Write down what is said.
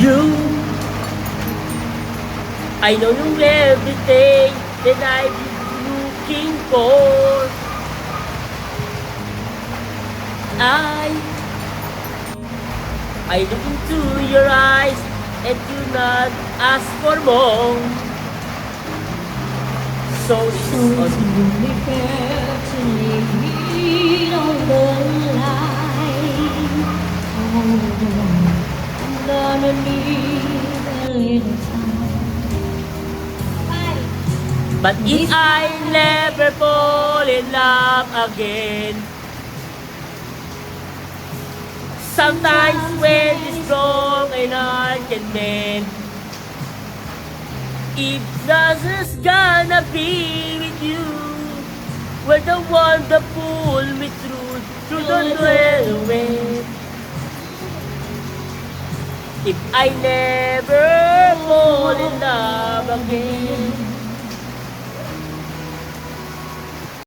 You, I know you everything that I've been looking for. I look into your eyes and do not ask for more. So it's So on it's only fair to leave me on the line. Hold on, I'm gonna need a little time. But if I never fall in love again, sometimes when it's strong and I can mend, if nothing's gonna be with you, we're the one that pull me through the whirlwind. If I never fall in love again,